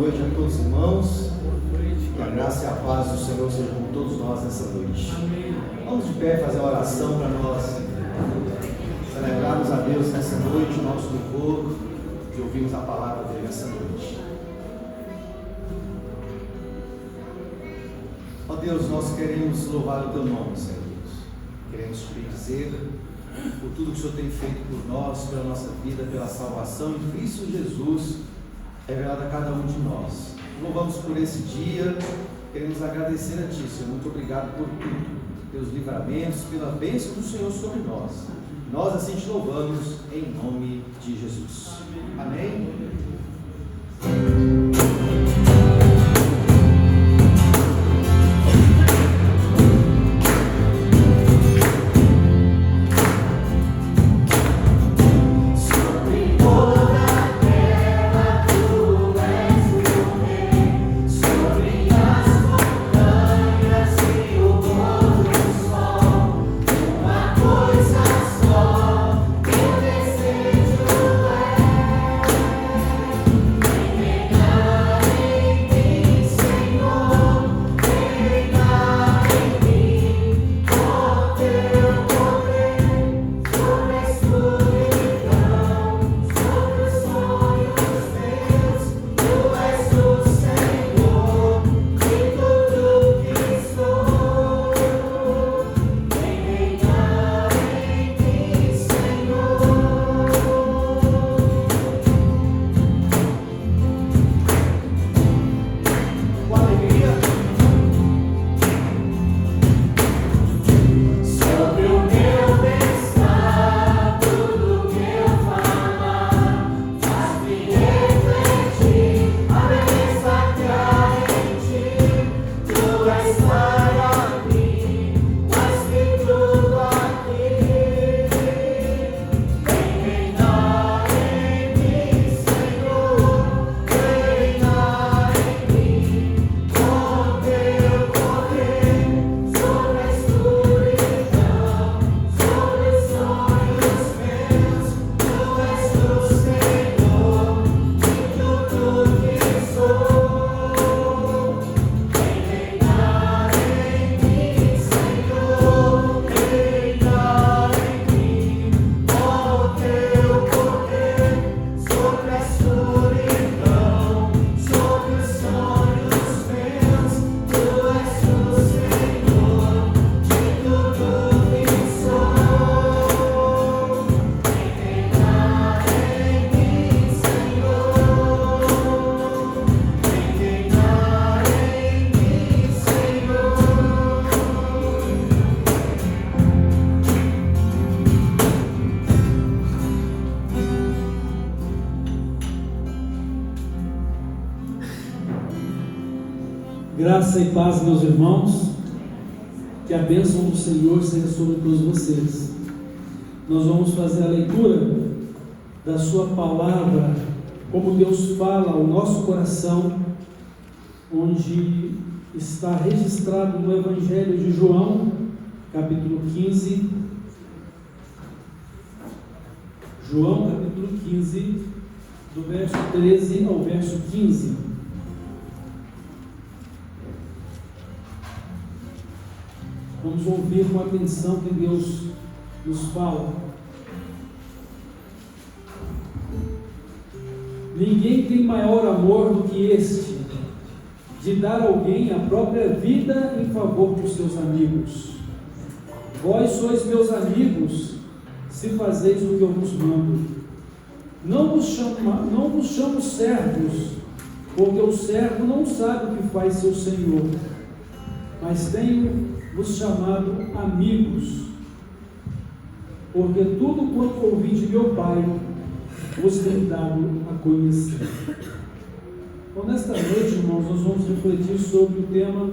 noite a todos os irmãos. Que a graça e a paz do Senhor sejam com todos nós nessa noite. Vamos de pé fazer uma oração para nós celebrarmos a Deus nessa noite, o nosso louvor, e ouvirmos a palavra dele nessa noite. Ó Deus, nós queremos louvar o teu nome, Senhor Deus. Queremos te bendizer por tudo que o Senhor tem feito por nós, pela nossa vida, pela salvação de Cristo Jesus, revelado a cada um de nós. Louvamos por esse dia, queremos agradecer a Ti, Senhor. Muito obrigado por tudo, pelos livramentos, pela bênção do Senhor sobre nós. Nós assim te louvamos em nome de Jesus. Amém? Graça e paz, meus irmãos, que a bênção do Senhor seja sobre todos vocês. Nós vamos fazer a leitura da sua palavra, como Deus fala ao nosso coração, onde está registrado no Evangelho de João, capítulo 15. João, capítulo 15, do verso 13 ao verso 15. Vamos ouvir com atenção que Deus nos fala. Ninguém tem maior amor do que este, de dar a alguém a própria vida em favor dos seus amigos. Vós sois meus amigos, se fazeis o que eu vos mando. Não vos chamo servos, porque o servo não sabe o que faz seu senhor, mas tenho-vos chamado amigos, porque tudo quanto ouvi de meu Pai vos tenho dado a conhecer. Então, nesta noite, irmãos, nós vamos refletir sobre o tema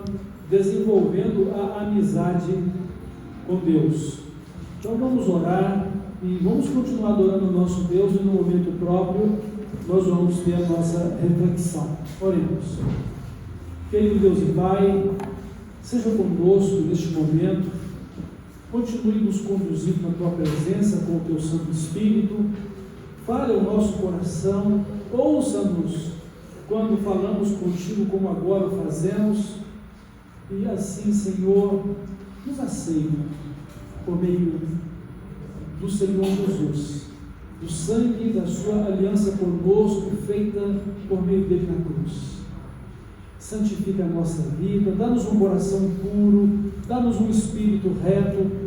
desenvolvendo a amizade com Deus. Então vamos orar e vamos continuar adorando o nosso Deus, e no momento próprio nós vamos ter a nossa reflexão. Oremos. Querido Deus e Pai, seja conosco neste momento, continue nos conduzindo na Tua presença com o Teu Santo Espírito, fale ao nosso coração, ouça-nos quando falamos contigo como agora o fazemos, e assim, Senhor, nos aceita por meio do Senhor Jesus, do sangue da sua aliança conosco, feita por meio dele na cruz. Santifica a nossa vida, dá-nos um coração puro, dá-nos um espírito reto,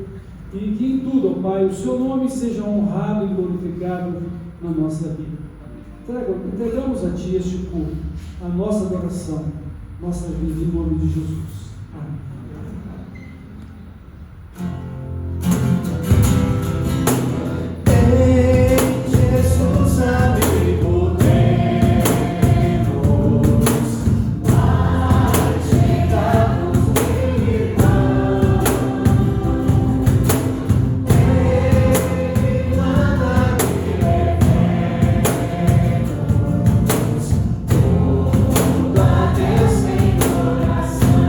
e que em tudo, ó Pai, o seu nome seja honrado e glorificado na nossa vida. Entregamos a Ti este culto, a nossa adoração, nossa vida, em nome de Jesus. Amém. Jesus, amigo, temos chegamos irmãos. Ele manda que levemos tudo a Deus em oração.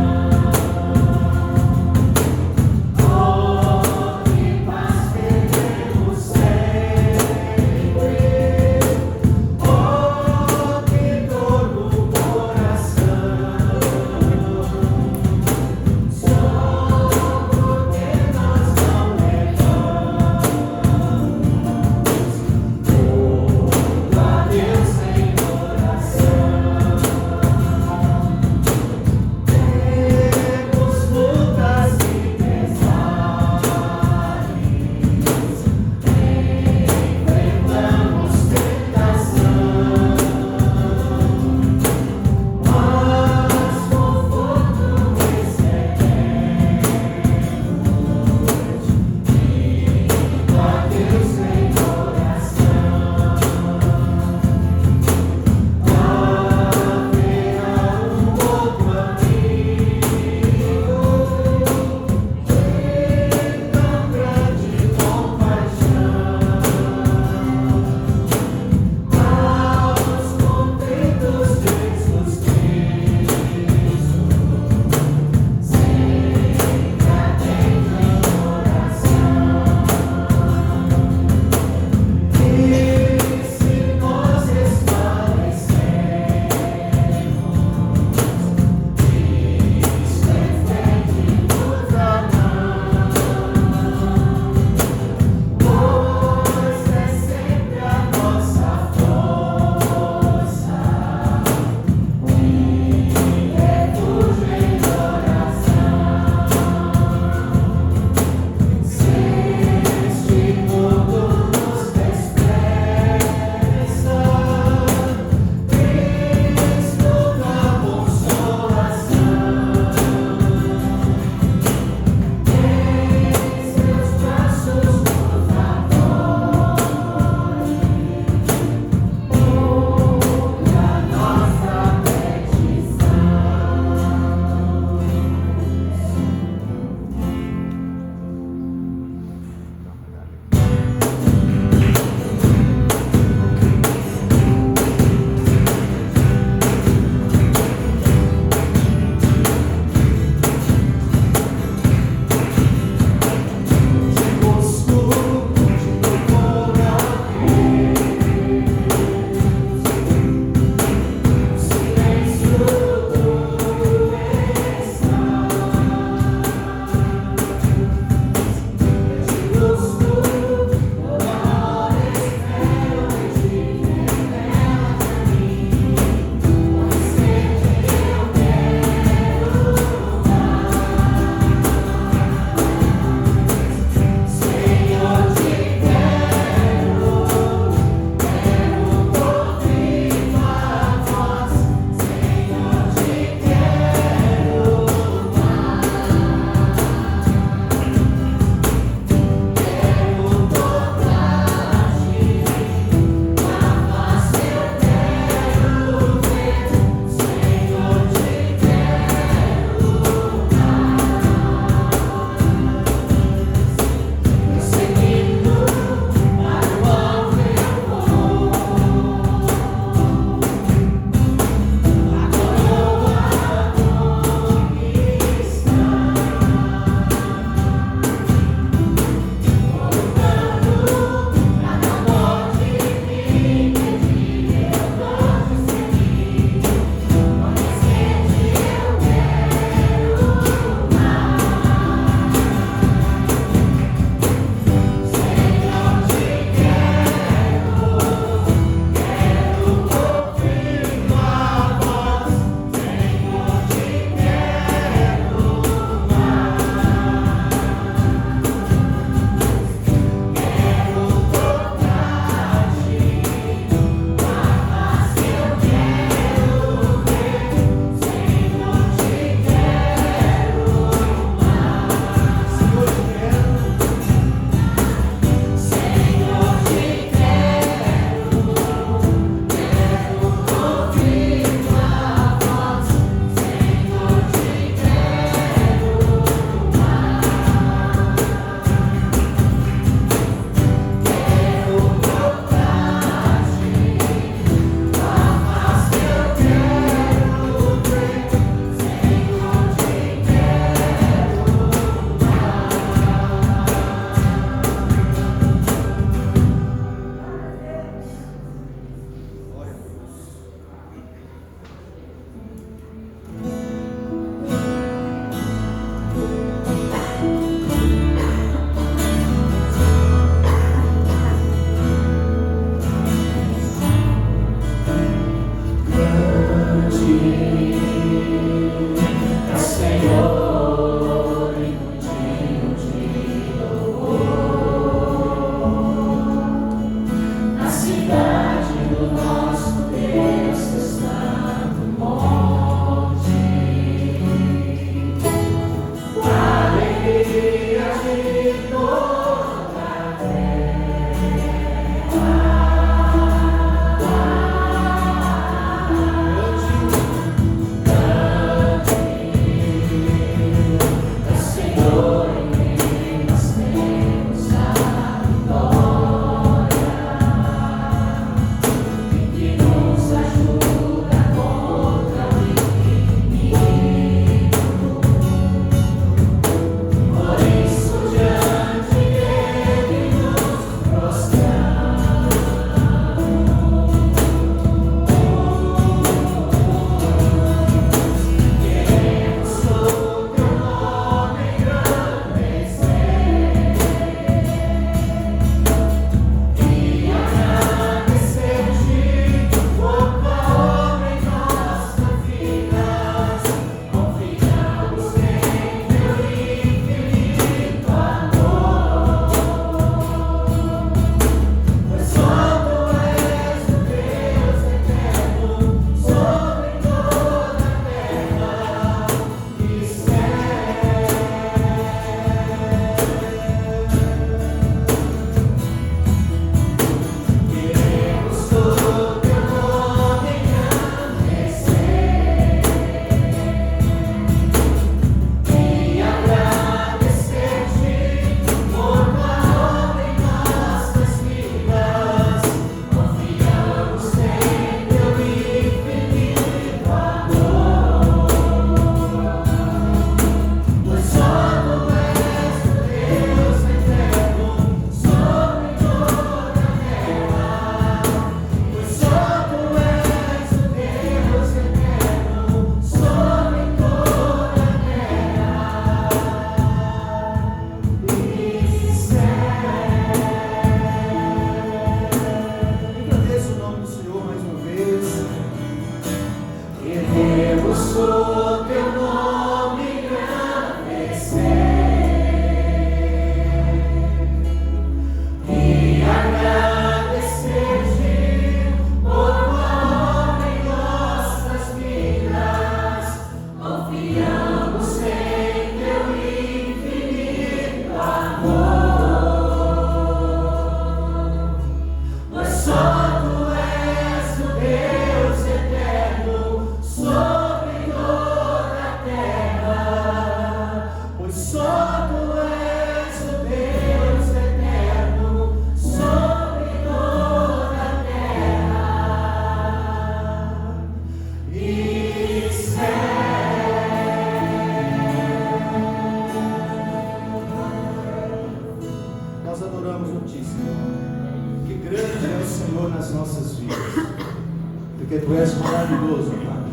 porque Tu és maravilhoso, Pai.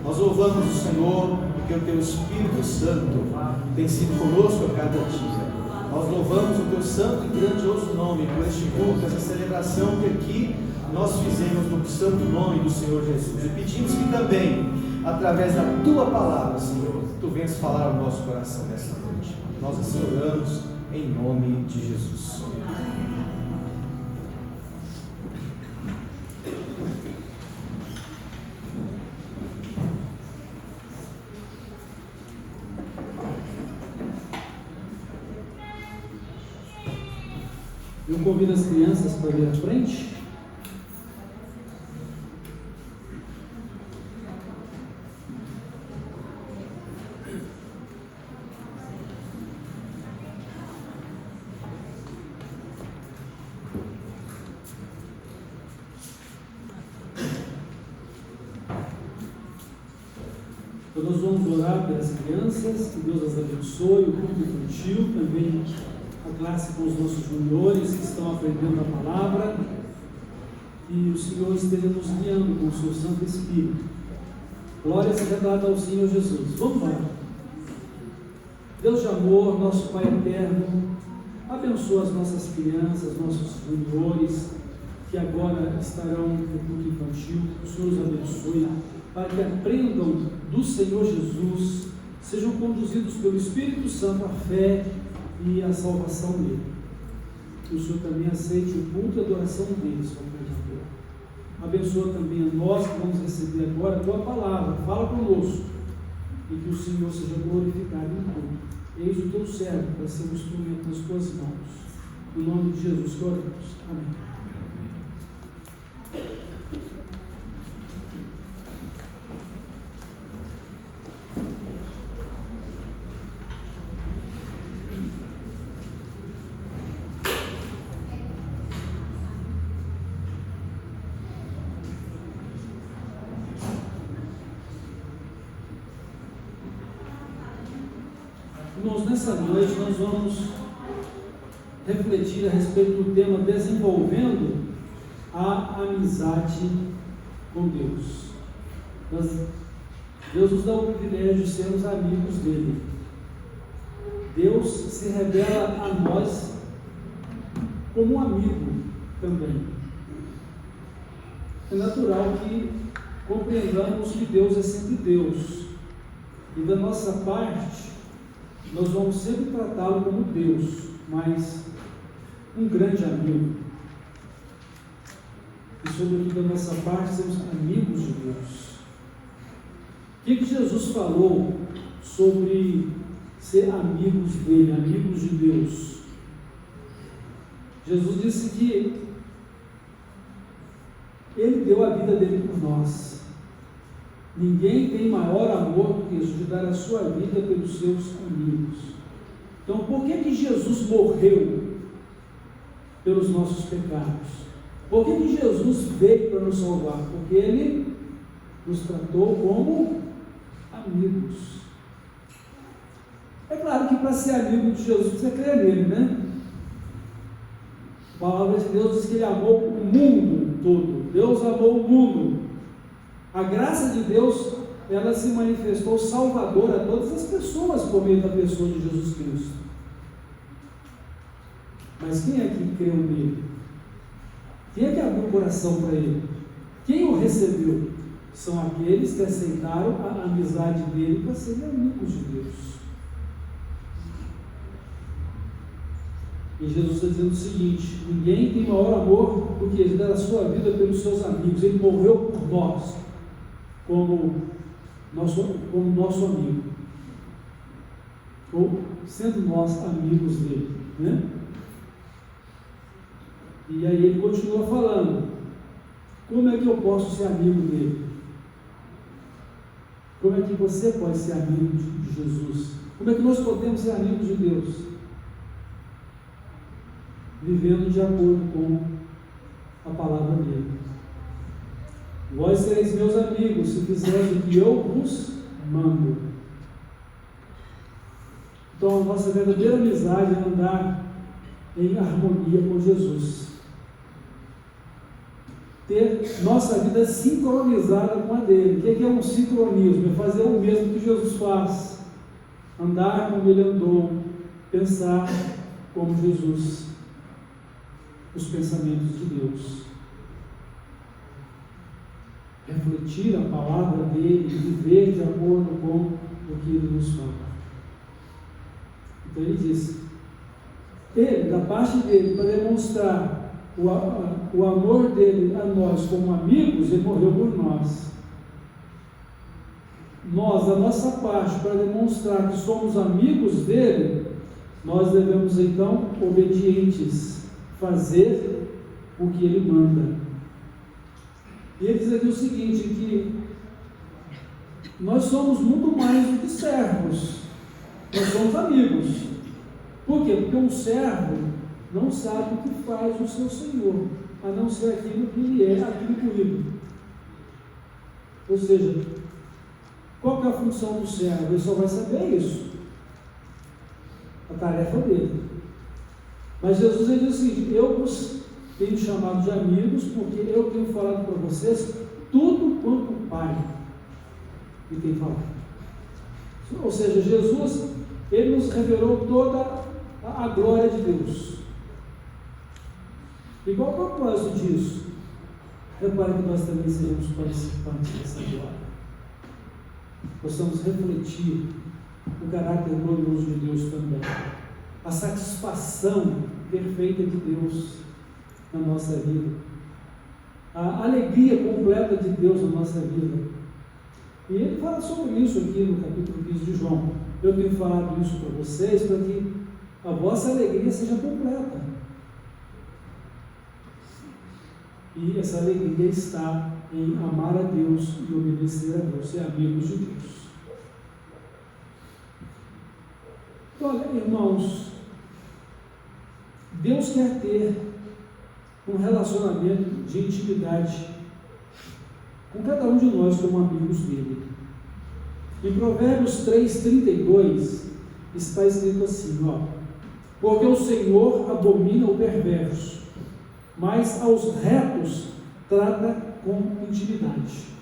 Nós louvamos o Senhor, porque o Teu Espírito Santo tem sido conosco a cada dia. Nós louvamos o Teu santo e grandioso nome por este culto, essa celebração que aqui nós fizemos no santo nome do Senhor Jesus. E pedimos que também, através da Tua palavra, Senhor, Tu venhas falar ao nosso coração nesta noite. Nós assim oramos em nome de Jesus. Eu convido as crianças para vir à frente. Então nós vamos orar pelas crianças, que Deus as abençoe, o culto infantil, também a classe com os nossos juniores que estão aprendendo a palavra, e o Senhor esteja nos guiando com o seu Santo Espírito. Glória seja dada ao Senhor Jesus. Vamos lá. Deus de amor, nosso Pai eterno, abençoa as nossas crianças, nossos juniores, que agora estarão no culto infantil. O Senhor os abençoe, para que aprendam do Senhor Jesus, sejam conduzidos pelo Espírito Santo à fé e a salvação dele. Que o Senhor também aceite o culto e a adoração deles, como mediador. Abençoa também a nós que vamos receber agora a Tua palavra. Fala conosco e que o Senhor seja glorificado em tudo. Eis o teu servo para ser um instrumento nas tuas mãos. No nome de Jesus que oramos. Amém. Irmãos, nessa noite nós vamos refletir a respeito do tema desenvolvendo a amizade com Deus. Deus nos dá o privilégio de sermos amigos dele. Deus se revela a nós como um amigo também. É natural que compreendamos que Deus é sempre Deus, e da nossa parte nós vamos sempre tratá-lo como Deus, mas um grande amigo. E sobretudo da nossa parte, sermos amigos de Deus. O que Jesus falou sobre ser amigos dele, amigos de Deus? Jesus disse que ele deu a vida dele por nós. Ninguém tem maior amor do que isso, de dar a sua vida pelos seus amigos. Então, por que Jesus morreu pelos nossos pecados? Por que Jesus veio para nos salvar? Porque ele nos tratou como amigos. É claro que para ser amigo de Jesus precisa crer nele, né? A palavra de Deus diz que ele amou o mundo todo. Deus amou o mundo. A graça de Deus, ela se manifestou salvadora a todas as pessoas por meio da pessoa de Jesus Cristo. Mas quem é que creu nele? Quem é que abriu o coração para ele? Quem o recebeu? São aqueles que aceitaram a amizade dele para serem amigos de Deus. E Jesus está dizendo o seguinte: ninguém tem maior amor do que ele dar a sua vida pelos seus amigos. Ele morreu por nós, como nosso amigo, ou sendo nós amigos dele, né? E aí ele continua falando: como é que eu posso ser amigo dele? Como é que você pode ser amigo de Jesus? Como é que nós podemos ser amigos de Deus? Vivendo de acordo com a palavra dele. Vós sereis meus amigos se fizerem o que eu vos mando. Então, a nossa verdadeira amizade é andar em harmonia com Jesus. Ter nossa vida sincronizada com a dele. O que é um sincronismo? É fazer o mesmo que Jesus faz. Andar como ele andou. Pensar como Jesus. Os pensamentos de Deus. Refletir a palavra dele, viver de acordo com o que ele nos fala. Então ele diz, ele, da parte dele, para demonstrar o amor dele a nós como amigos, ele morreu por nós. Nós, da nossa parte, para demonstrar que somos amigos dele, nós devemos então, obedientes, fazer o que ele manda. E ele diz aqui o seguinte, que nós somos muito mais do que servos, nós somos amigos. Por quê? Porque um servo não sabe o que faz o seu senhor, a não ser aquilo que lhe é atribuído. Ou seja, qual que é a função do servo? Ele só vai saber isso, a tarefa dele. Mas Jesus ele diz o seguinte: eu vos tenho chamado de amigos, porque eu tenho falado para vocês tudo quanto o Pai me tem falado. Ou seja, Jesus, ele nos revelou toda a glória de Deus. E qual o propósito disso? Repare que nós também seremos participantes dessa glória. Possamos refletir o caráter glorioso de Deus também. A satisfação perfeita de Deus na nossa vida, a alegria completa de Deus na nossa vida. E ele fala sobre isso aqui no capítulo 15 de João. eu tenho falado isso para vocês para que a vossa alegria seja completa. E essa alegria está em amar a Deus e obedecer a Deus, ser amigos de Deus. Olha, irmãos, Deus quer ter um relacionamento de intimidade com cada um de nós como amigos dele. Em Provérbios 3:32 está escrito assim, porque o Senhor abomina o perverso, mas aos retos trata com intimidade.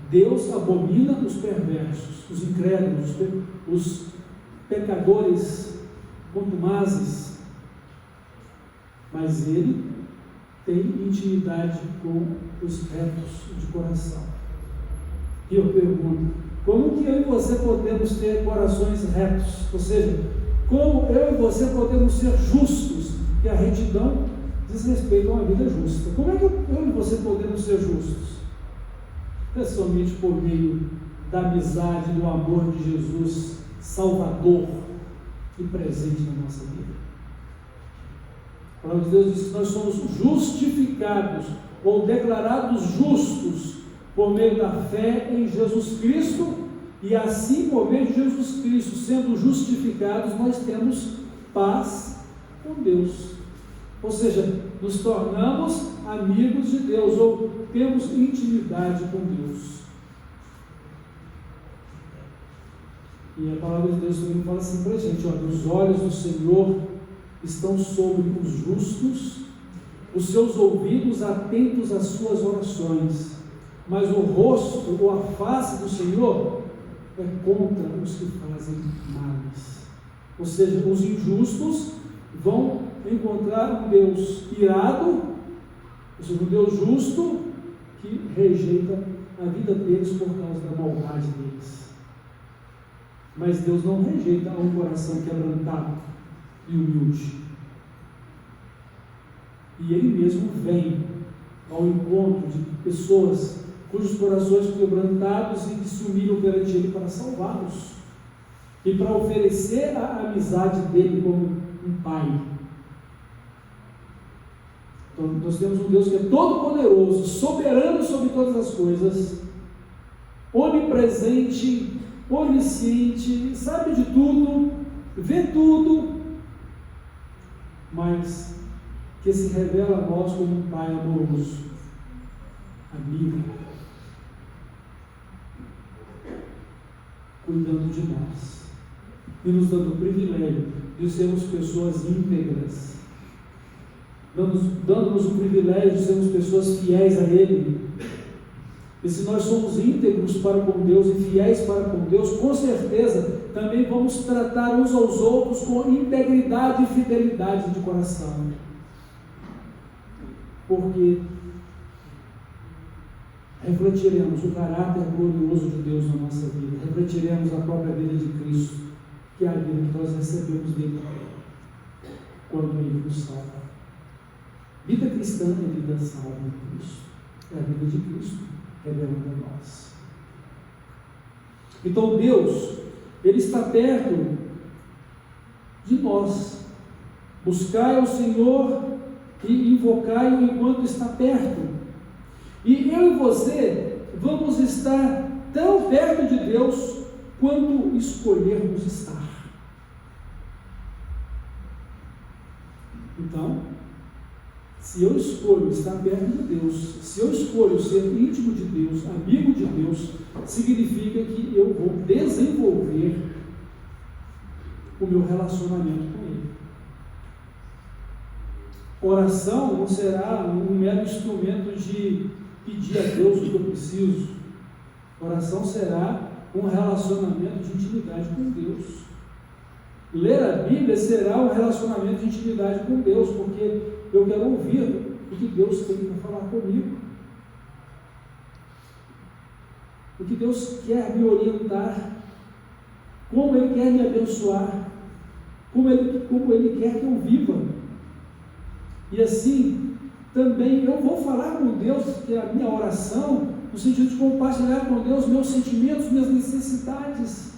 Deus abomina os perversos, os incrédulos, os pecadores contumazes, mas Ele tem intimidade com os retos de coração. E eu pergunto, como que eu e você podemos ter corações retos? Ou seja, como eu e você podemos ser justos? E a retidão diz respeito a uma vida justa. Como é que eu e você podemos ser justos? É somente por meio da amizade, do amor de Jesus, Salvador e presente na nossa vida. A palavra de Deus diz que nós somos justificados ou declarados justos por meio da fé em Jesus Cristo, e assim, por meio de Jesus Cristo, sendo justificados, nós temos paz com Deus. Ou seja, nos tornamos amigos de Deus, ou temos intimidade com Deus. E a palavra de Deus também fala assim para a gente, os olhos do Senhor estão sobre os justos, os seus ouvidos atentos às suas orações, mas o rosto ou a face do Senhor é contra os que fazem males. Ou seja, os injustos vão encontrar um Deus irado, ou seja, um Deus justo, que rejeita a vida deles por causa da maldade deles. Mas Deus não rejeita um coração quebrantado e humilde. E Ele mesmo vem ao encontro de pessoas cujos corações são quebrantados e que se humilham perante Ele para salvá-los e para oferecer a amizade dele como um pai. Então, nós temos um Deus que é todo-poderoso, soberano sobre todas as coisas, onipresente, onisciente, sabe de tudo, vê tudo, mas que se revela a nós como um pai amoroso, amigo, cuidando de nós e nos dando o privilégio de sermos pessoas íntegras, dando-nos o privilégio de sermos pessoas fiéis a Ele. E se nós somos íntegros para com Deus e fiéis para com Deus, com certeza também vamos tratar uns aos outros com integridade e fidelidade de coração, porque refletiremos o caráter glorioso de Deus na nossa vida, refletiremos a própria vida de Cristo, que é a vida que nós recebemos dele quando Ele nos salva. Vida cristã é vida salva em Cristo, é a vida de Cristo revelando a nós. Então Deus, Ele está perto de nós. Buscai ao Senhor e invocai-o enquanto está perto. E eu e você vamos estar tão perto de Deus quanto escolhermos estar. Então, se eu escolho estar perto de Deus, se eu escolho ser íntimo de Deus, amigo de Deus, significa que eu vou desenvolver o meu relacionamento com Ele. Oração não será um mero instrumento de pedir a Deus o que eu preciso. Oração será um relacionamento de intimidade com Deus. Ler a Bíblia será um relacionamento de intimidade com Deus, porque eu quero ouvir o que Deus tem para falar comigo, o que Deus quer me orientar, como Ele quer me abençoar, como Ele quer que eu viva. E assim, também eu vou falar com Deus, que a minha oração no sentido de compartilhar com Deus meus sentimentos, minhas necessidades,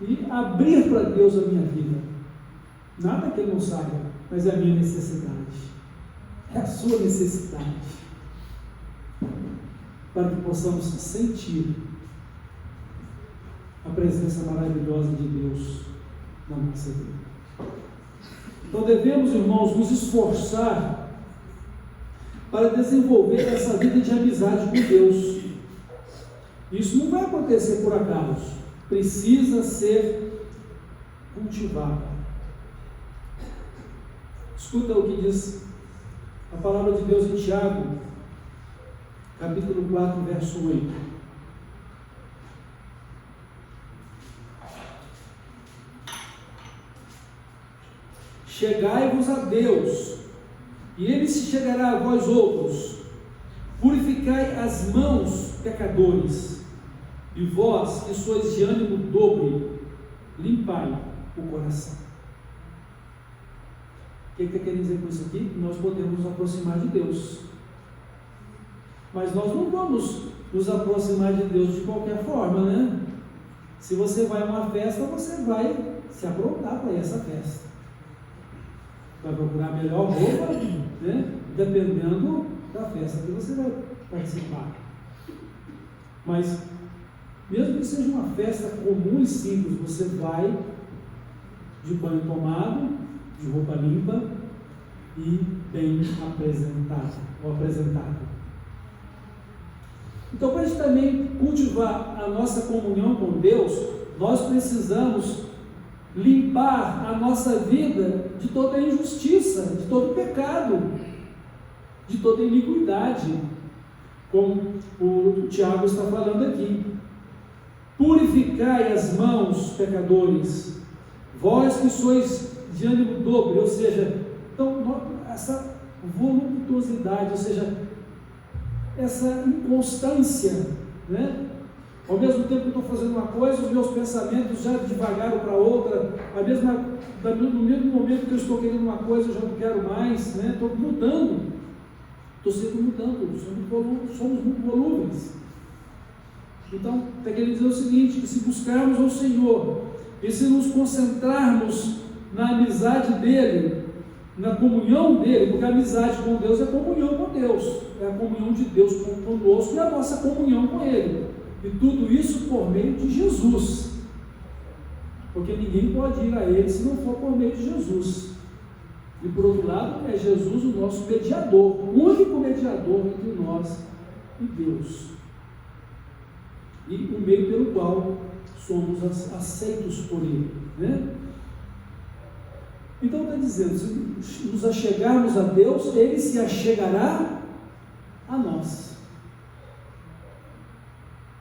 e abrir para Deus a minha vida. Nada que Ele não saiba, mas é a minha necessidade, é a sua necessidade, para que possamos sentir a presença maravilhosa de Deus na nossa vida. Então devemos, irmãos, nos esforçar para desenvolver essa vida de amizade com Deus. Isso não vai acontecer por acaso, precisa ser cultivado. Escuta o que diz a palavra de Deus em Tiago, capítulo 4, verso 8. Chegai-vos a Deus, e Ele se chegará a vós outros. Purificai as mãos, pecadores, e vós, que sois de ânimo dobre, limpai o coração. O que está querendo dizer com isso aqui? Que nós podemos nos aproximar de Deus, mas nós não vamos nos aproximar de Deus de qualquer forma, né? Se você vai a uma festa, você vai se aprontar para essa festa, vai procurar a melhor roupa, né? Dependendo da festa que você vai participar. Mas, mesmo que seja uma festa comum e simples, você vai de banho tomado, de roupa limpa e bem apresentado. Então, para a gente também cultivar a nossa comunhão com Deus, nós precisamos limpar a nossa vida de toda injustiça, de todo pecado, de toda iniquidade, como o Tiago está falando aqui. Purificai as mãos, pecadores, vós que sois de ânimo dobre, ou seja, então, essa voluptuosidade, ou seja, essa inconstância, né? Ao mesmo tempo que eu estou fazendo uma coisa, os meus pensamentos já devagaram para outra, no mesmo momento que eu estou querendo uma coisa, eu já não quero mais, né? Estou mudando, estou sempre mudando, somos muito volúveis. Então, está querendo dizer o seguinte, que se buscarmos ao Senhor, e se nos concentrarmos na amizade dEle, na comunhão dEle, porque a amizade com Deus é comunhão com Deus, é a comunhão de Deus conosco e a nossa comunhão com Ele. E tudo isso por meio de Jesus, porque ninguém pode ir a Ele se não for por meio de Jesus. E por outro lado, é Jesus o nosso mediador, o único mediador entre nós e Deus, e o meio pelo qual somos aceitos por Ele, né? Então está dizendo, se nos achegarmos a Deus, Ele se achegará a nós.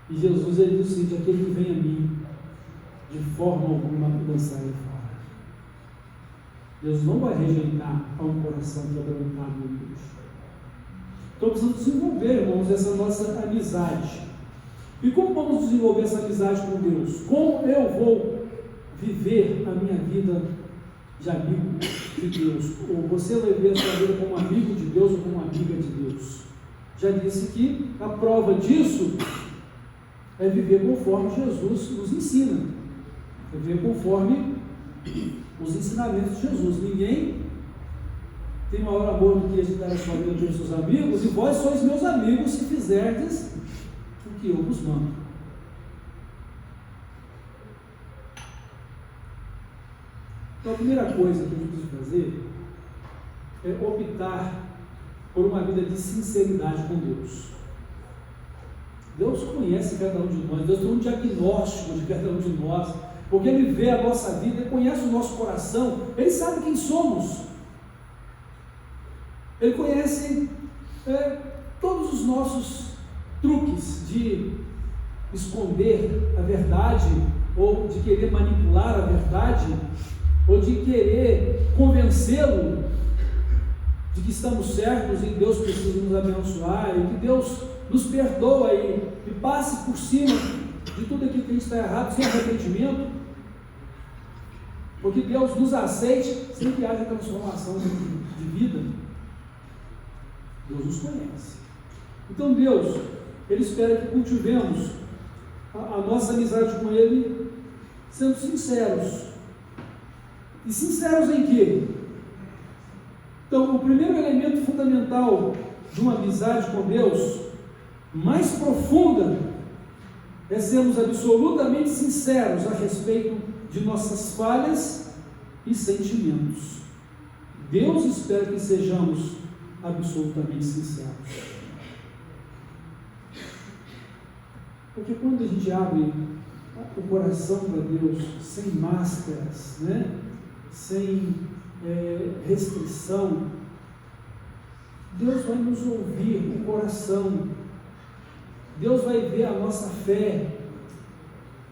E Jesus, ele diz o seguinte: aquele que vem a mim, de forma alguma me lançarei fora. Deus não vai rejeitar a um coração quebrantado em Deus. Então precisamos desenvolver, irmãos, essa nossa amizade. E como vamos desenvolver essa amizade com Deus? Como eu vou viver a minha vida de amigo de Deus? Ou você vai viver a sua vida como amigo de Deus ou como amiga de Deus? Já disse que a prova disso é viver conforme Jesus nos ensina, é viver conforme os ensinamentos de Jesus. Ninguém tem maior amor do que esse dar a sua vida pelos seus amigos, e vós sois meus amigos se fizerdes o que eu vos mando. Então a primeira coisa que a gente precisa fazer é optar por uma vida de sinceridade com Deus. Deus conhece cada um de nós, Deus tem um diagnóstico de cada um de nós, porque Ele vê a nossa vida, Ele conhece o nosso coração, Ele sabe quem somos, Ele conhece todos os nossos truques de esconder a verdade, ou de querer manipular a verdade, ou de querer convencê-lo de que estamos certos e Deus precisa nos abençoar, e que Deus nos perdoa e passe por cima de tudo aquilo que a gente está errado, sem arrependimento, porque Deus nos aceite sem que haja transformação de vida. Deus nos conhece. Então Deus, Ele espera que cultivemos a nossa amizade com Ele sendo sinceros. E sinceros em quê? Então, o primeiro elemento fundamental de uma amizade com Deus, mais profunda, é sermos absolutamente sinceros a respeito de nossas falhas e sentimentos. Deus espera que sejamos absolutamente sinceros. Porque quando a gente abre o coração para Deus, sem máscaras, né? Sem restrição, Deus vai nos ouvir o coração, Deus vai ver a nossa fé,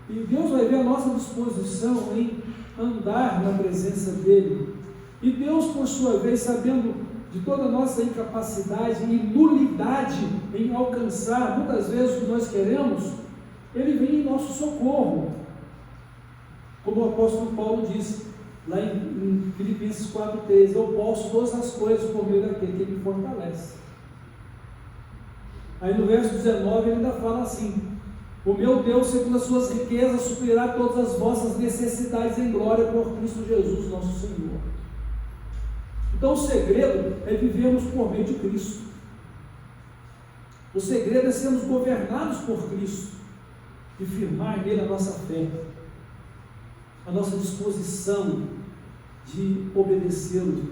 e Deus vai ver a nossa disposição em andar na presença dEle. E Deus, por sua vez, sabendo de toda a nossa incapacidade e nulidade em alcançar muitas vezes o que nós queremos, Ele vem em nosso socorro. Como o apóstolo Paulo disse, lá em Filipenses 4,13, eu posso todas as coisas por meio daquele que me fortalece. Aí no verso 19 ele ainda fala assim: o meu Deus, segundo as suas riquezas, suprirá todas as vossas necessidades em glória por Cristo Jesus, nosso Senhor. Então o segredo é vivermos por meio de Cristo. O segredo é sermos governados por Cristo e firmar nele a nossa fé, a nossa disposição de obedecê-lo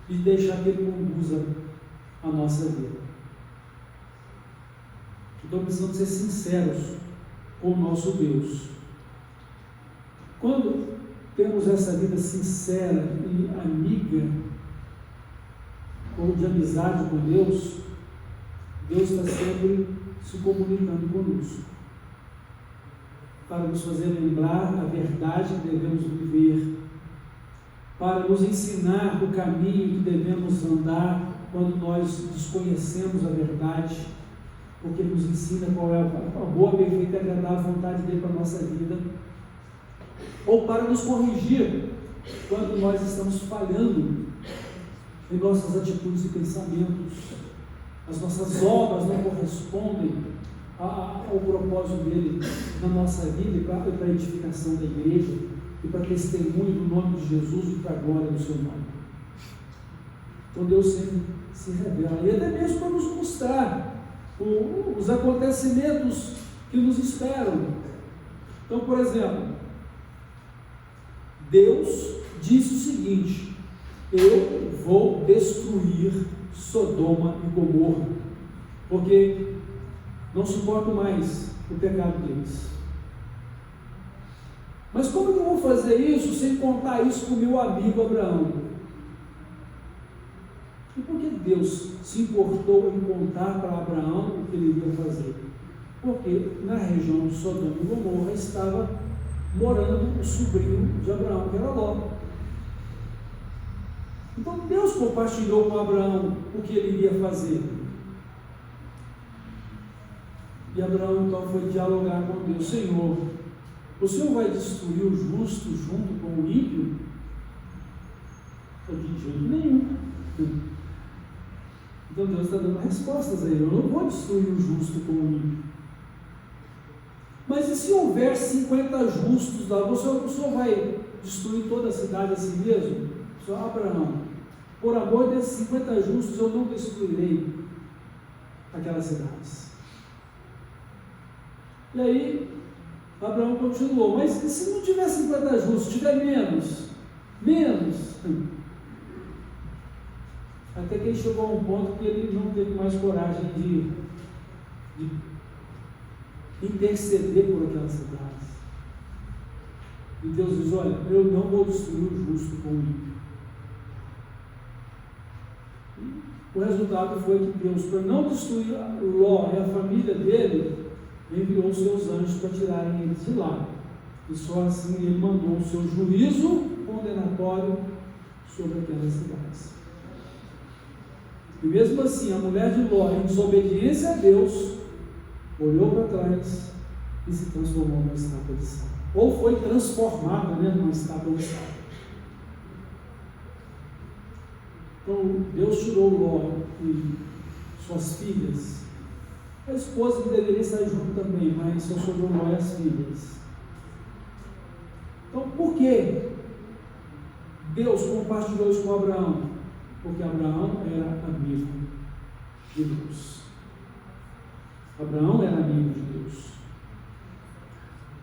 e deixar que ele conduza a nossa vida. Então precisamos ser sinceros com o nosso Deus. Quando temos essa vida sincera e amiga, ou de amizade com Deus, Deus está sempre se comunicando conosco, para nos fazer lembrar a verdade que devemos viver, para nos ensinar o caminho que devemos andar quando nós desconhecemos a verdade, porque Ele nos ensina qual é a boa, perfeita e agradável vontade dEle para a nossa vida, ou para nos corrigir quando nós estamos falhando em nossas atitudes e pensamentos, as nossas obras não correspondem ao propósito dEle na nossa vida e para a edificação da igreja e para testemunho do nome de Jesus e para a glória do seu nome. Então Deus sempre se revela, e até mesmo para nos mostrar os acontecimentos que nos esperam. Então, por exemplo, Deus disse o seguinte: eu vou destruir Sodoma e Gomorra, porque não suporto mais o pecado deles. Mas como que eu vou fazer isso sem contar isso com o meu amigo Abraão? E por que Deus se importou em contar para Abraão o que ele iria fazer? Porque na região de Sodoma e Gomorra estava morando o sobrinho de Abraão, que era Ló. Então Deus compartilhou com Abraão o que ele iria fazer. E Abraão então foi dialogar com Deus: Senhor, o Senhor vai destruir o justo junto com o ímpio? De jeito nenhum. Então Deus está dando respostas a ele: eu não vou destruir o justo com o ímpio. Mas e se houver 50 justos lá, o Senhor vai destruir toda a cidade assim mesmo? Só Abraão, por amor desses 50 justos, eu não destruirei aquelas cidades. E aí, Abraão continuou: mas e se não tiver 50 justos, tiver menos? Até que ele chegou a um ponto que ele não teve mais coragem de interceder por aquelas cidades. E Deus diz: olha, eu não vou destruir o justo com o ímpio. O resultado foi que Deus, para não destruir Ló e a família dele, enviou seus anjos para tirarem eles de lá. E só assim ele mandou o seu juízo condenatório sobre aquelas cidades. E mesmo assim, a mulher de Ló, em desobediência a Deus, olhou para trás e se transformou numa estátua de sal. Ou foi transformada, numa estátua de sal. Então, Deus tirou Ló e suas filhas A esposa que deveria estar junto também, mas só sobrou Ló e as filhas. Então, por que Deus compartilhou isso com Abraão? Porque Abraão era amigo de Deus. Abraão era amigo de Deus.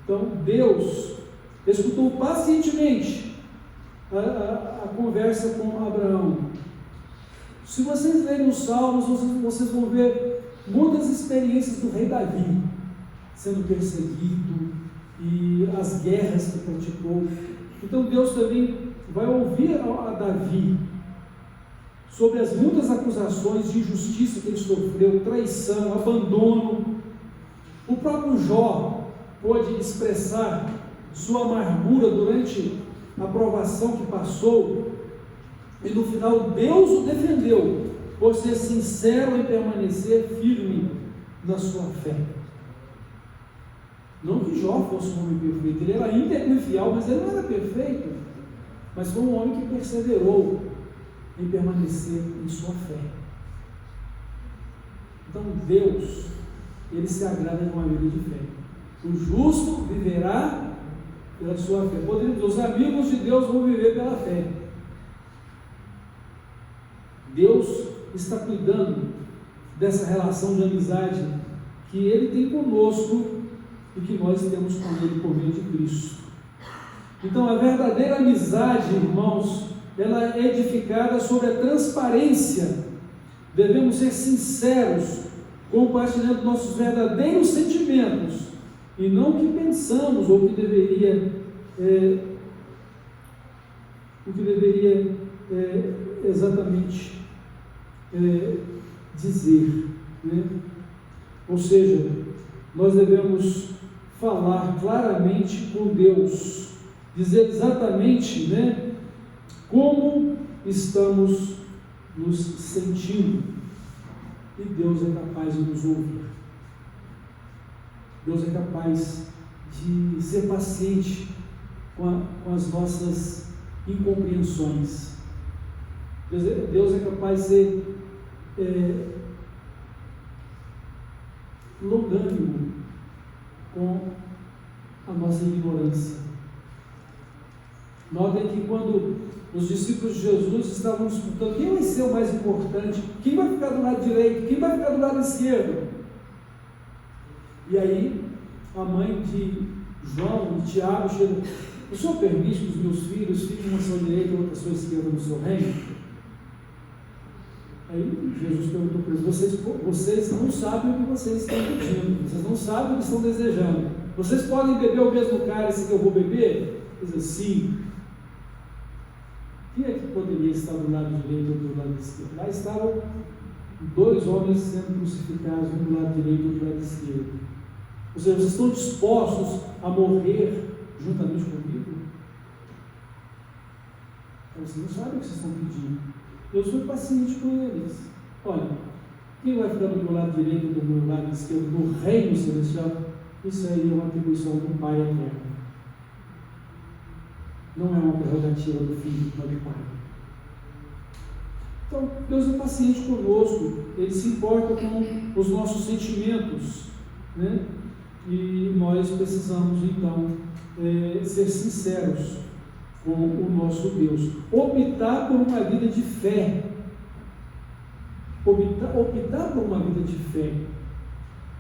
Então, Deus escutou pacientemente a conversa com Abraão. Se vocês lerem os Salmos, vocês vão ver muitas experiências do rei Davi sendo perseguido e as guerras que praticou. Então Deus também vai ouvir a Davi sobre as muitas acusações de injustiça que ele sofreu, traição, abandono. O próprio Jó pôde expressar sua amargura durante a provação que passou, e no final Deus o defendeu por ser sincero em permanecer firme na sua fé. Não que Jó fosse um homem perfeito, ele era íntegro e fiel, mas ele não era perfeito, mas foi um homem que perseverou em permanecer em sua fé. Então Deus, ele se agrada de uma vida de fé. O justo viverá pela sua fé. Os amigos de Deus vão viver pela fé. Deus está cuidando dessa relação de amizade que Ele tem conosco e que nós temos com Ele por meio de Cristo. Então, a verdadeira amizade, irmãos, ela é edificada sobre a transparência. Devemos ser sinceros, compartilhando nossos verdadeiros sentimentos, e não o que pensamos ou o que deveria exatamente dizer, né? Ou seja, nós devemos falar claramente com Deus, dizer exatamente, né, como estamos nos sentindo, e Deus é capaz de nos ouvir. Deus é capaz de ser paciente com as nossas incompreensões. Deus é capaz de ser longânimo com a nossa ignorância. Notem que quando os discípulos de Jesus estavam disputando quem vai ser o mais importante, quem vai ficar do lado direito, quem vai ficar do lado esquerdo, e aí a mãe de João, de Tiago, chega: o Senhor permite que os meus filhos fiquem uma sua direita e outra à sua esquerda no seu reino? Aí Jesus perguntou para eles: vocês não sabem o que vocês estão pedindo, vocês não sabem o que estão desejando, vocês podem beber o mesmo cálice que eu vou beber? Ele diz assim: quem é que poderia estar do lado direito ou do lado esquerdo? Lá estavam dois homens sendo crucificados, um do lado direito e outro do lado esquerdo. Ou seja, vocês estão dispostos a morrer juntamente comigo? Vocês não sabem o que vocês estão pedindo. Eu sou paciente com eles. Olha, quem vai ficar do meu lado direito ou do meu lado esquerdo no reino celestial? Isso aí é uma atribuição do Pai eterno. Não é uma prerrogativa do Filho, mas do Pai. Então, Deus é paciente conosco, Ele se importa com os nossos sentimentos, né? E nós precisamos, então, ser sinceros com o nosso Deus. Optar por uma vida de fé. Optar por uma vida de fé.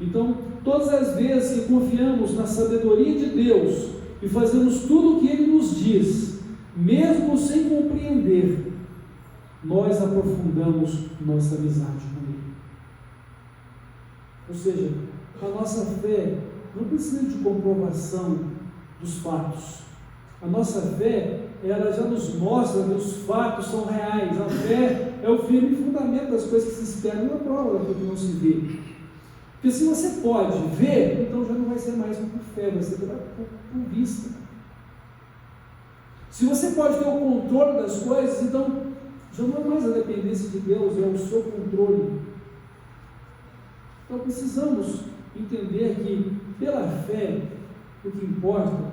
Então, todas as vezes que confiamos na sabedoria de Deus e fazemos tudo o que Ele nos diz, mesmo sem compreender, nós aprofundamos nossa amizade com Ele. Ou seja, a nossa fé não precisa de comprovação dos fatos. A nossa fé, ela já nos mostra que os fatos são reais. A fé é o firme fundamento das coisas que se esperam e a prova daquilo que não se vê. Porque se você pode ver, então já não vai ser mais por fé, vai ser por vista. Se você pode ter o controle das coisas, então já não é mais a dependência de Deus, é o seu controle. Então precisamos entender que, pela fé, o que importa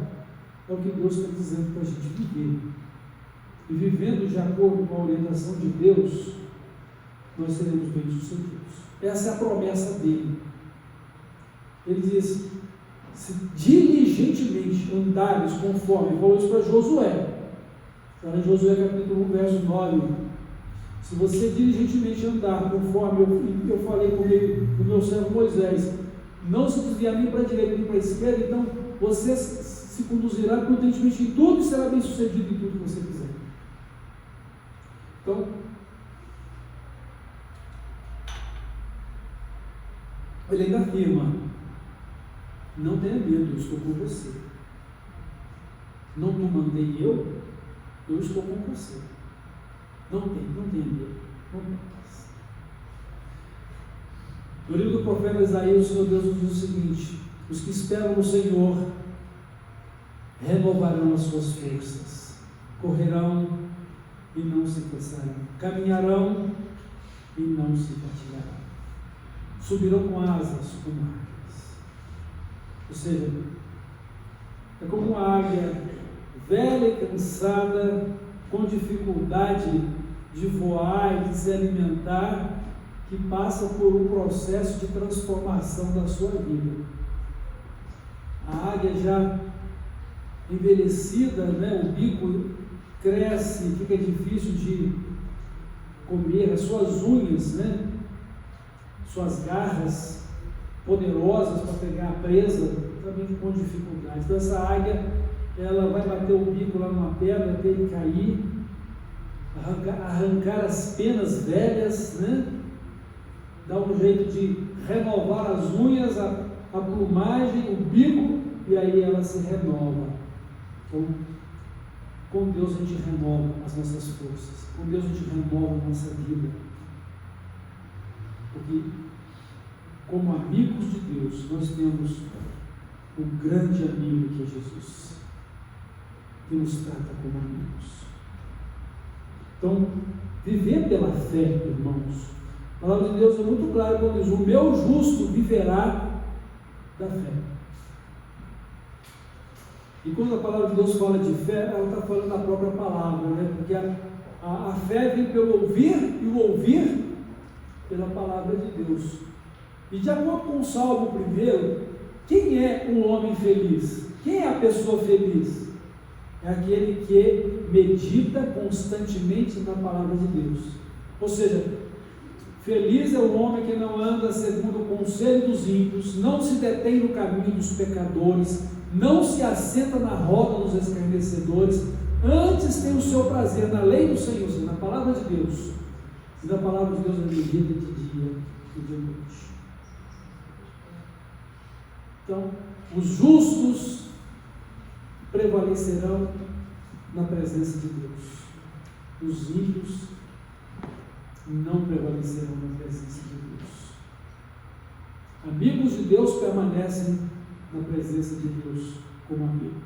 é o que Deus está dizendo para a gente viver. E vivendo de acordo com a orientação de Deus, nós seremos bem-sucedidos. Essa é a promessa dele. Ele diz: se diligentemente andares conforme, falou isso para Josué, está em Josué capítulo 1, verso 9. Se você diligentemente andar conforme eu falei com o meu servo Moisés, não se desviar nem para a direita nem para a esquerda, então você se conduzirá prudentemente em tudo e será bem sucedido em tudo que você fizer. Então, ele ainda afirma: não tenha medo, eu estou com você. Não te mandei eu estou com você. Não tenha medo. Não tenha. No livro do profeta Isaías, o Senhor Deus nos diz o seguinte: os que esperam no Senhor renovarão as suas forças, correrão e não se cansarão, caminharão e não se fatigarão, subirão com asas como águias. Ou seja, é como uma águia velha e cansada, com dificuldade de voar e de se alimentar, que passa por um processo de transformação da sua vida. A águia já envelhecida, o bico cresce, fica difícil de comer, as suas unhas, suas garras poderosas para pegar a presa, também com dificuldade. Então essa águia, ela vai bater o bico lá numa pedra até ele cair, arrancar as penas velhas, dá um jeito de renovar as unhas, a plumagem, o bico, e aí ela se renova. Então, com Deus a gente renova as nossas forças, com Deus a gente renova a nossa vida, porque como amigos de Deus nós temos um grande amigo que é Jesus, que nos trata como amigos. Então, viver pela fé, irmãos, a palavra de Deus é muito clara quando diz: o meu justo viverá da fé. E quando a palavra de Deus fala de fé, ela está falando da própria palavra, porque a fé vem pelo ouvir e o ouvir pela palavra de Deus. E de acordo com o Salmo 1, quem é um homem feliz? Quem é a pessoa feliz? É aquele que medita constantemente na palavra de Deus. Ou seja, feliz é o homem que não anda segundo o conselho dos ímpios, não se detém no caminho dos pecadores, não se assenta na roda dos escarnecedores, antes tem o seu prazer na lei do Senhor, na palavra de Deus. E na palavra de Deus ele medita de dia e de noite. Então, os justos prevalecerão na presença de Deus. Os ímpios não prevalecerão na presença de Deus. Amigos de Deus permanecem na presença de Deus como amigo.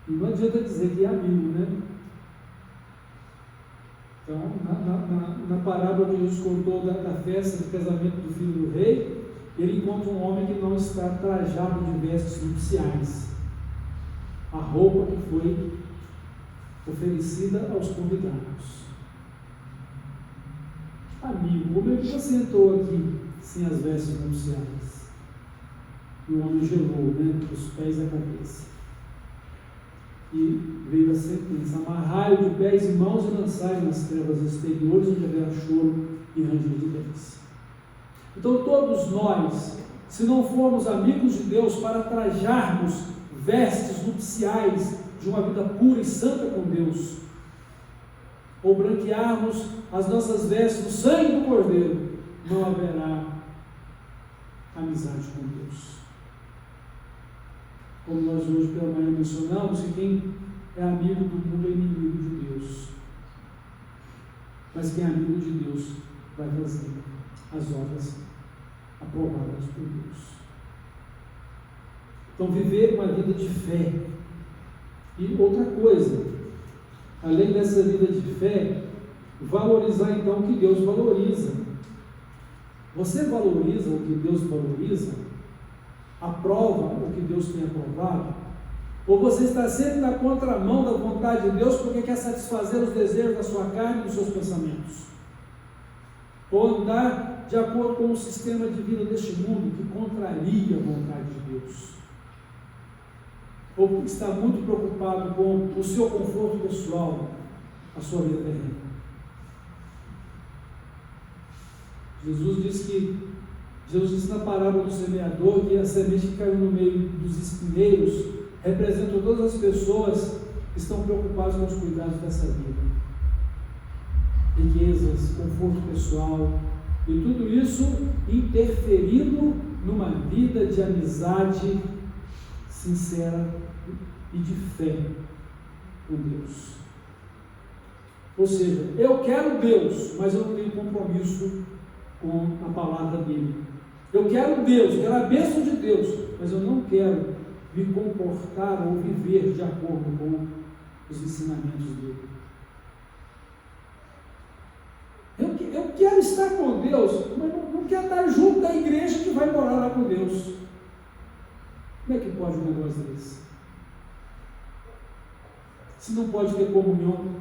E não adianta dizer que é amigo, Então, na parábola que Jesus contou da festa de casamento do filho do rei, ele encontra um homem que não está trajado de vestes nupciais, a roupa que foi oferecida aos convidados. Amigo, como é que você entrou aqui sem as vestes nupciais? E o homem gelou, dos pés à cabeça. E veio a sentença: amarrai-o de pés e mãos e lançai-o nas trevas exteriores, onde haverá choro e ranger de dentes. Então todos nós, se não formos amigos de Deus para trajarmos vestes nupciais de uma vida pura e santa com Deus, ou branquearmos as nossas vestes do sangue do Cordeiro, não haverá amizade com Deus. Como nós hoje pela manhã mencionamos, que quem é amigo do mundo é inimigo de Deus. Mas quem é amigo de Deus vai fazer as obras aprovadas por Deus. Então, viver uma vida de fé. E outra coisa, além dessa vida de fé, valorizar então o que Deus valoriza. Você valoriza o que Deus valoriza? Aprova o que Deus tem aprovado? Ou você está sempre na contramão da vontade de Deus porque quer satisfazer os desejos da sua carne e dos seus pensamentos? Ou andar de acordo com o sistema de vida deste mundo que contraria a vontade de Deus. Ou está muito preocupado com o seu conforto pessoal, a sua vida terrena. Jesus disse na parábola do semeador que a semente que caiu no meio dos espinheiros representa todas as pessoas que estão preocupadas com os cuidados dessa vida. Riquezas, conforto pessoal, e tudo isso interferindo numa vida de amizade sincera e de fé com Deus. Ou seja, eu quero Deus, mas eu não tenho compromisso com a palavra dele. Eu quero Deus, quero a bênção de Deus, mas eu não quero me comportar ou viver de acordo com os ensinamentos dele. Eu quero estar com Deus, mas não quero estar junto da igreja que vai morar lá com Deus. Como é que pode um negócio desse? Se não pode ter comunhão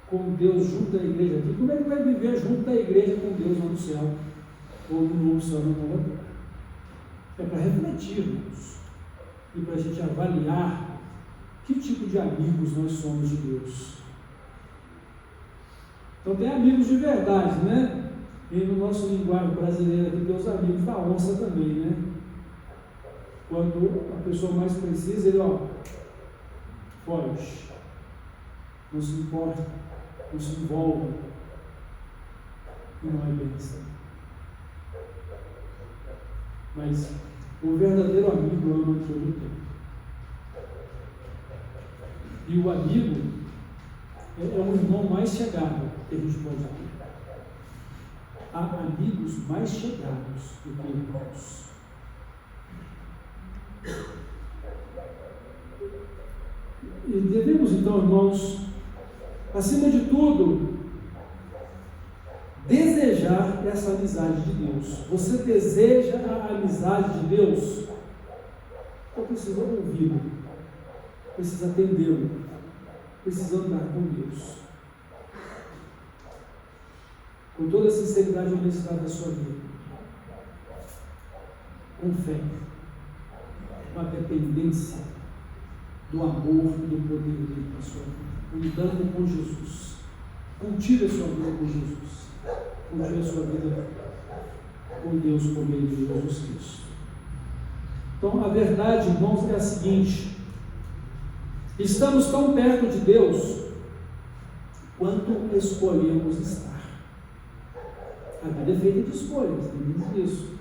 com Deus junto da igreja aqui, como é que vai viver junto da igreja com Deus lá no céu? Ou no novo céu, na nova terra? É para refletirmos e para a gente avaliar que tipo de amigos nós somos de Deus. Então tem amigos de verdade, né? E no nosso linguagem brasileiro aqui tem os amigos da onça também, né? Quando a pessoa mais precisa, ele foge, não se importa, não se envolve, e não é bênção. Mas o verdadeiro amigo ama aquilo que tem. E o amigo é o irmão mais chegado que a gente pode ter. Há amigos mais chegados do que irmãos. E devemos então, irmãos, acima de tudo, desejar essa amizade de Deus. Você deseja a amizade de Deus? Então precisa ouvi-lo, precisa atendê-lo, precisa andar com Deus. Com toda a sinceridade e honestidade da sua vida. Com fé. Com a dependência do amor e do poder dele na sua vida. Andando com Jesus. Cultive a sua vida com Jesus. Cultive a sua vida com Deus, por meio de Jesus Cristo. Então, a verdade, irmãos, é a seguinte: estamos tão perto de Deus quanto escolhemos estar. A vida é feita de escolhas, lembre disso.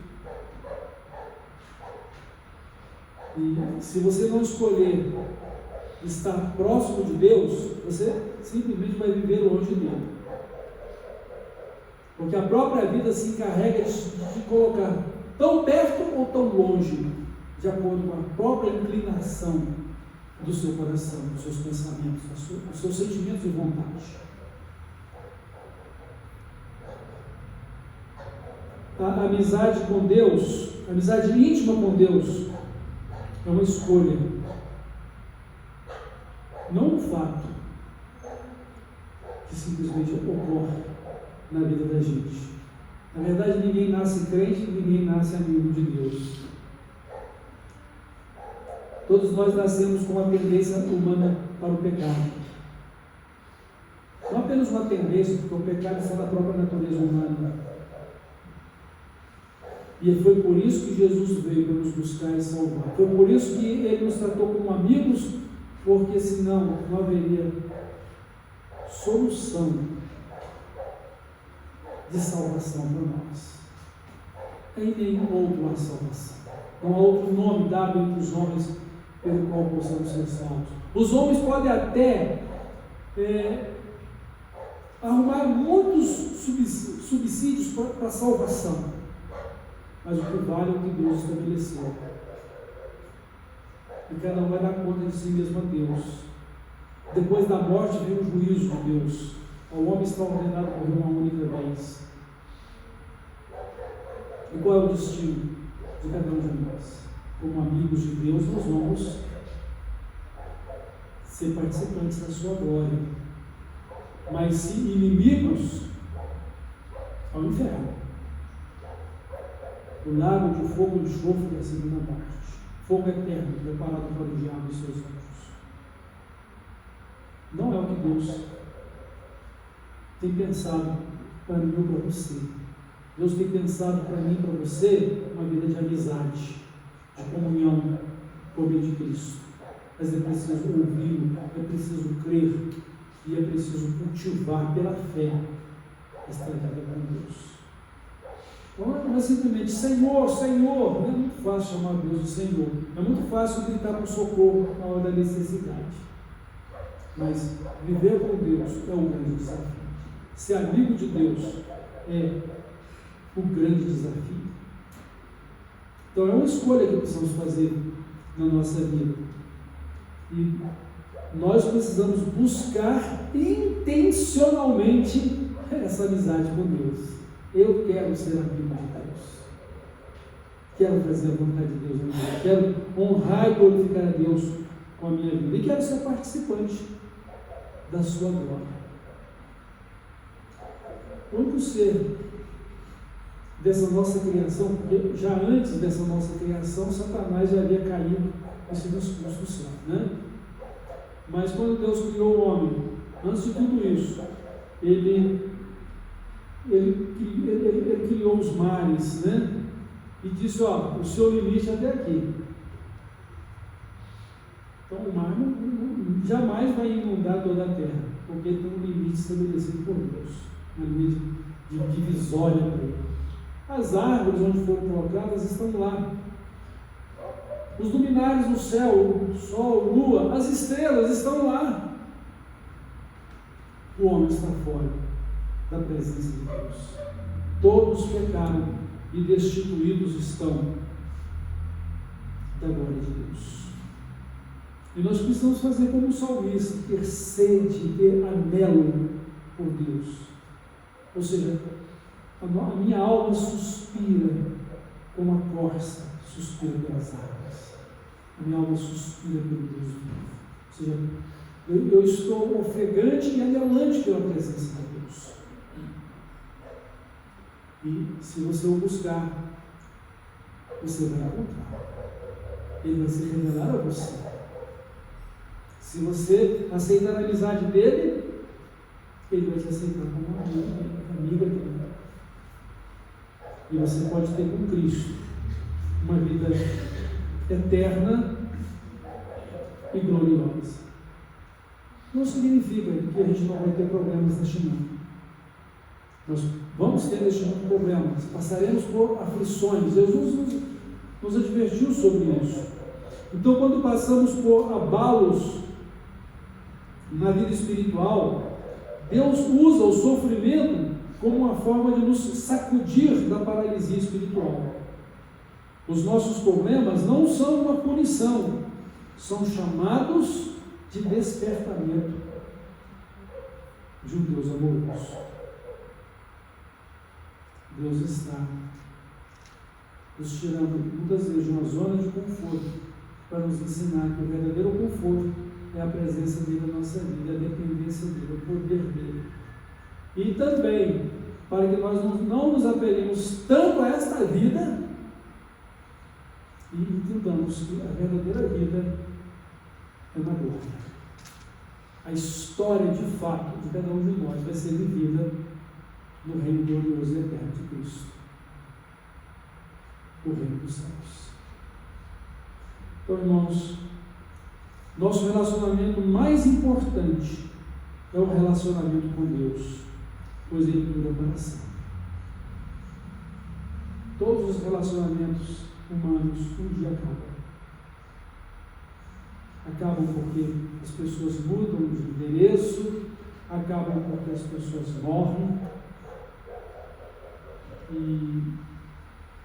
E se você não escolher estar próximo de Deus, você simplesmente vai viver longe dele. Porque a própria vida se encarrega de colocar tão perto ou tão longe, de acordo com a própria inclinação do seu coração, dos seus pensamentos, dos seus sentimentos e vontade. A amizade com Deus, a amizade íntima com Deus, é uma escolha, não um fato que simplesmente ocorre na vida da gente. Na verdade, ninguém nasce crente, ninguém nasce amigo de Deus. Todos nós nascemos com uma tendência humana para o pecado. Não apenas uma tendência, porque o pecado está na própria natureza humana. E foi por isso que Jesus veio para nos buscar e salvar. Foi por isso que Ele nos tratou como amigos, porque senão não haveria solução de salvação para nós. Em nenhum outro há salvação. Não há outro nome dado entre os homens pelo qual possamos ser salvos. Os homens podem até arrumar muitos subsídios para a salvação. Mas o que vale é o que Deus estabeleceu. E cada um vai dar conta de si mesmo a Deus. Depois da morte vem o juízo de Deus. O homem está ordenado a morrer uma única vez. E qual é o destino de cada um de nós? Como amigos de Deus, nós vamos ser participantes da sua glória. Mas se inimigos, ao inferno. o lago de fogo e de enxofre da segunda morte, fogo eterno preparado para o diabo e seus anjos. Não é o que Deus tem pensado para mim ou para você. Deus tem pensado para mim e para você uma vida de amizade, de comunhão com o de Cristo. Mas é preciso ouvi-lo, é preciso crer e é preciso cultivar pela fé esta vida com Deus. Não é simplesmente Senhor, Senhor. Não é muito fácil chamar Deus de Senhor. É muito fácil gritar por socorro na hora da necessidade. Mas viver com Deus é um grande desafio. Ser amigo de Deus é o grande desafio. Então é uma escolha que precisamos fazer na nossa vida. E nós precisamos buscar intencionalmente essa amizade com Deus. Eu quero ser amigo de Deus. Quero fazer a vontade de Deus na minha vida. Quero honrar e glorificar a Deus com a minha vida. E quero ser participante da sua glória. O único ser dessa nossa criação, porque já antes dessa nossa criação, Satanás já havia caído nesse discurso do céu, né? Mas quando Deus criou o homem, antes de tudo isso, ele criou os mares, né? E disse, o seu limite é até aqui. Então o mar jamais vai inundar toda a terra, porque tem um limite estabelecido por Deus, um limite de divisória para ele. As árvores onde foram colocadas estão lá. Os luminares do céu, o sol, a lua, as estrelas estão lá. O homem está fora da presença de Deus. Todos pecaram e destituídos estão da glória de Deus. E nós precisamos fazer como o salmista, ter sede, ter anelo por Deus. Ou seja, a minha alma suspira como a corça suspira pelas águas. A minha alma suspira pelo Deus vivo. Ou seja, eu estou ofegante e anelante pela presença de Deus. E se você o buscar, você vai encontrar. Ele vai se revelar a você. Se você aceitar a amizade dele, ele vai te aceitar como amiga dele. E você pode ter com Cristo uma vida eterna e gloriosa. Não significa que a gente não vai ter problemas neste mundo. Nós vamos ter neste mundo problemas, passaremos por aflições. Jesus nos advertiu sobre isso. Então, quando passamos por abalos na vida espiritual, Deus usa o sofrimento como uma forma de nos sacudir da paralisia espiritual. Os nossos problemas não são uma punição, são chamados de despertamento de um Deus amoroso. Deus está nos tirando muitas vezes de uma zona de conforto para nos ensinar que o verdadeiro conforto é a presença dele na nossa vida, a dependência dele, o poder dele. E também para que nós não nos apeguemos tanto a esta vida e entendamos que a verdadeira vida é na glória. A história de fato de cada um de nós vai ser vivida no reino glorioso e eterno de Cristo, o reino dos céus. Então, irmãos, nosso relacionamento mais importante é o relacionamento com Deus, pois ele dura para sempre. Todos os relacionamentos humanos um dia acabam. Acabam porque as pessoas mudam de endereço, acabam porque as pessoas morrem e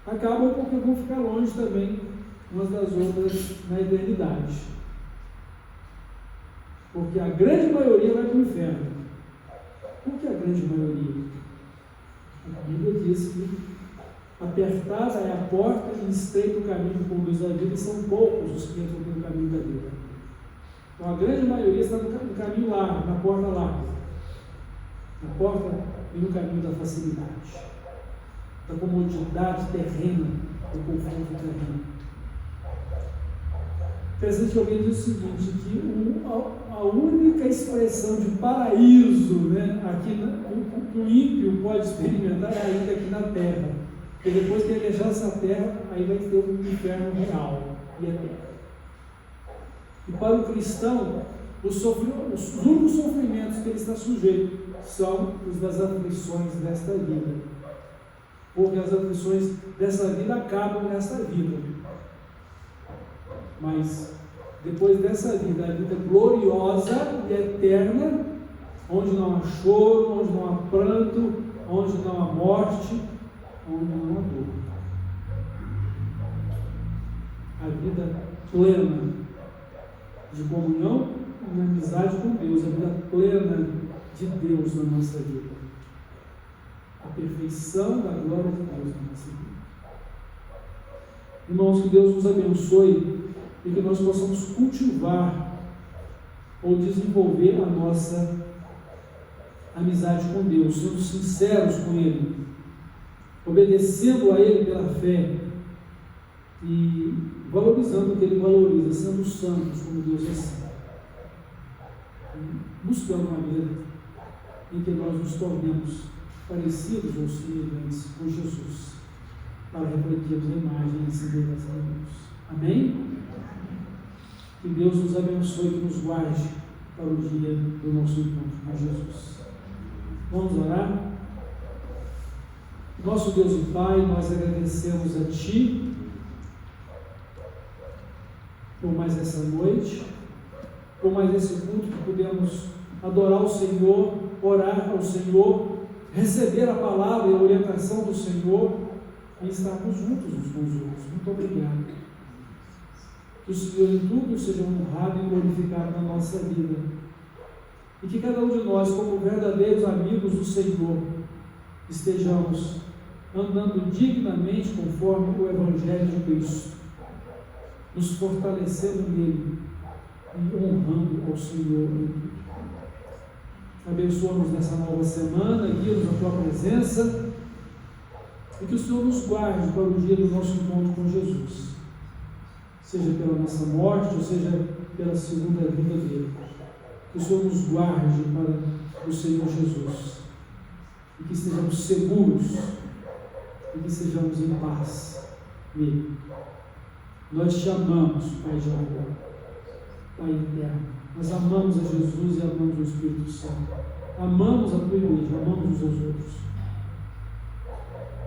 acabam porque vão ficar longe também umas das outras na eternidade. Porque a grande maioria vai para o inferno. Por que a grande maioria? A Bíblia diz que apertada é a porta e estreito o caminho que conduz à vida, e são poucos os que entram pelo caminho da vida. Então a grande maioria está no caminho largo, na porta larga, na porta e no caminho da facilidade, da comodidade terrena, o conforto terreno. Interessante que alguém diz o seguinte, que a única expressão de paraíso, né, aqui que o ímpio pode experimentar é ainda aqui na terra. Porque depois que ele deixar essa terra, aí vai ter um inferno real e eterno. E para o cristão, os únicos sofrimentos que ele está sujeito são os das aflições desta vida. Porque as aflições dessa vida acabam nesta vida. Mas depois dessa vida, a vida gloriosa e eterna, onde não há choro, onde não há pranto, onde não há morte, onde não há dor. A vida plena de comunhão e amizade com Deus, a vida plena de Deus na nossa vida. A perfeição da glória de Deus na nossa vida. Irmãos, que Deus nos abençoe e que nós possamos cultivar ou desenvolver a nossa amizade com Deus, sendo sinceros com Ele, obedecendo a Ele pela fé e valorizando o que Ele valoriza, sendo santos como Deus é santo. Buscando uma vida em que nós nos tornemos parecidos ou semelhantes com Jesus, para refletirmos a imagem e semelhança de Deus. Amém? Que Deus nos abençoe e nos guarde para o dia do nosso encontro com Jesus. Vamos orar? Nosso Deus e Pai, nós agradecemos a Ti por mais essa noite, por mais esse culto que pudemos adorar o Senhor, orar ao Senhor, receber a palavra e a orientação do Senhor e estarmos juntos uns com os outros. Muito obrigado. Que o Senhor em tudo seja honrado e glorificado na nossa vida. E que cada um de nós, como verdadeiros amigos do Senhor, estejamos andando dignamente conforme o Evangelho de Cristo, nos fortalecendo nele e honrando ao Senhor. Abençoa-nos nessa nova semana, guia-nos a Tua presença e que o Senhor nos guarde para o dia do nosso encontro com Jesus, seja pela nossa morte ou seja pela segunda vinda dele. Que o Senhor nos guarde para o Senhor Jesus e que estejamos seguros e que sejamos em paz nele. Nós te amamos, Pai de amor, Pai eterno. Nós amamos a Jesus e amamos o Espírito Santo. Amamos a Tua igreja, amamos uns aos outros.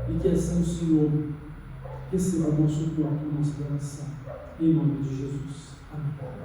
E que assim o Senhor receba o nosso corpo, a nossa oração. Em nome de Jesus. Amém.